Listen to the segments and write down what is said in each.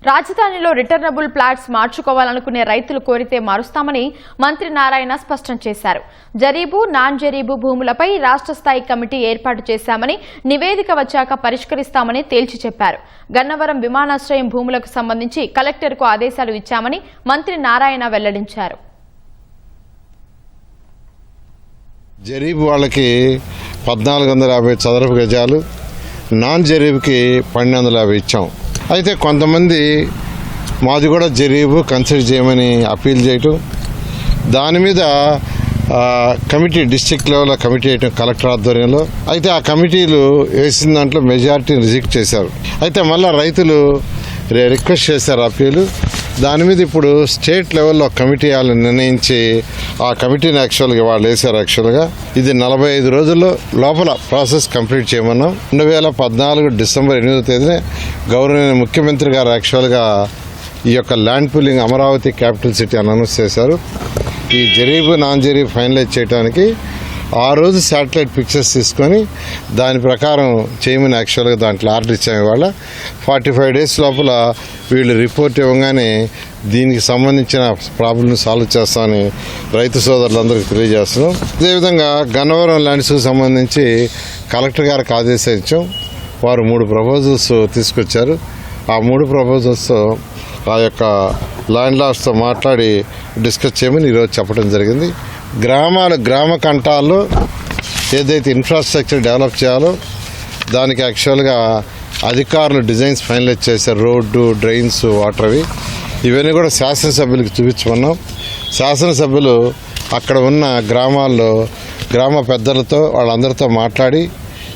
రాజధానిలో returnable plots మార్చుకోవాలనుకునే రైతులు కోరితే మారుస్తామని మంత్రి నారాయణ స్పష్టం చేశారు. జరీబు, నాన్ జరీబు భూములపై రాష్ట్ర స్థాయి కమిటీ ఏర్పాటు చేశామని, నివేదిక వచ్చాక పరిష్కరిస్తామని తేల్చి చెప్పారు. గన్నవరం విమానాశ్రయం భూములకు సంబంధించి కలెక్టర్కు ఆదేశాలు ఇచ్చామని మంత్రి నారాయణ వెల్లడించారు. జరీబు వాళ్ళకి 1450 చదరపు గజాలు, నాన్ జరీబుకి 1250 ఇచ్చాం. అయితే కొంతమంది మాది కూడా జరీబు కన్సిడర్ చేయమని అప్పీల్ చేయటం, దాని మీద కమిటీ డిస్ట్రిక్ట్ లెవెల్లో కమిటీ వేయటం కలెక్టర్ ఆధ్వర్యంలో. అయితే ఆ కమిటీలు వేసిన దాంట్లో మెజారిటీని రిజెక్ట్ చేశారు. అయితే మళ్ళీ రైతులు రిక్వెస్ట్ చేశారు అప్పీలు. దాని మీద ఇప్పుడు స్టేట్ లెవెల్లో కమిటీ వాళ్ళని నిర్ణయించి ఆ కమిటీని యాక్చువల్గా వాళ్ళు వేశారు. యాక్చువల్గా ఇది 45 రోజుల్లో లోపల ప్రాసెస్ కంప్లీట్ చేయమన్నాం. 2014 డిసెంబర్ 8వ తేదీన గౌరవనీయ ముఖ్యమంత్రి గారు యాక్చువల్గా ఈ యొక్క land pooling Amaravati capital city అని అనౌన్స్ చేశారు. ఈ జరీబు, నాన్ జరీబు ఫైనలైజ్ చేయడానికి ఆ రోజు శాటిలైట్ పిక్చర్స్ తీసుకొని దాని ప్రకారం చేయమని యాక్చువల్గా దాంట్లో ఆర్డర్ ఇచ్చాము. ఇవాళ 45 డేస్ లోపల వీళ్ళు రిపోర్ట్ ఇవ్వగానే దీనికి సంబంధించిన ప్రాబ్లమ్ని సాల్వ్ చేస్తామని రైతు సోదరులందరికీ తెలియజేస్తున్నాం. అదేవిధంగా గన్నవరం ల్యాండ్స్కి సంబంధించి కలెక్టర్ గారికి ఆదేశించాం. వారు 3 ప్రపోజల్స్ తీసుకొచ్చారు. ఆ 3 ప్రపోజల్స్ ఆ యొక్క ల్యాండ్ లార్డ్స్తో మాట్లాడి డిస్కస్ చేయమని ఈరోజు చెప్పడం జరిగింది. గ్రామ కంటాల్లో ఏదైతే ఇన్ఫ్రాస్ట్రక్చర్ డెవలప్ చేయాలో దానికి యాక్చువల్గా అధికారులు డిజైన్స్ ఫైనలైజ్ చేశారు. రోడ్డు, డ్రైన్స్, వాటర్వి ఇవన్నీ కూడా శాసనసభ్యులకు చూపించమన్నాం. శాసనసభ్యులు అక్కడ ఉన్న గ్రామాల్లో గ్రామ పెద్దలతో వాళ్ళందరితో మాట్లాడి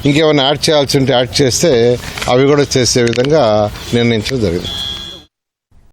ఇంకేమైనా యాడ్ చేయాల్సి ఉంటే యాడ్ చేస్తే అవి కూడా చేసే విధంగా నిర్ణయించడం జరిగింది.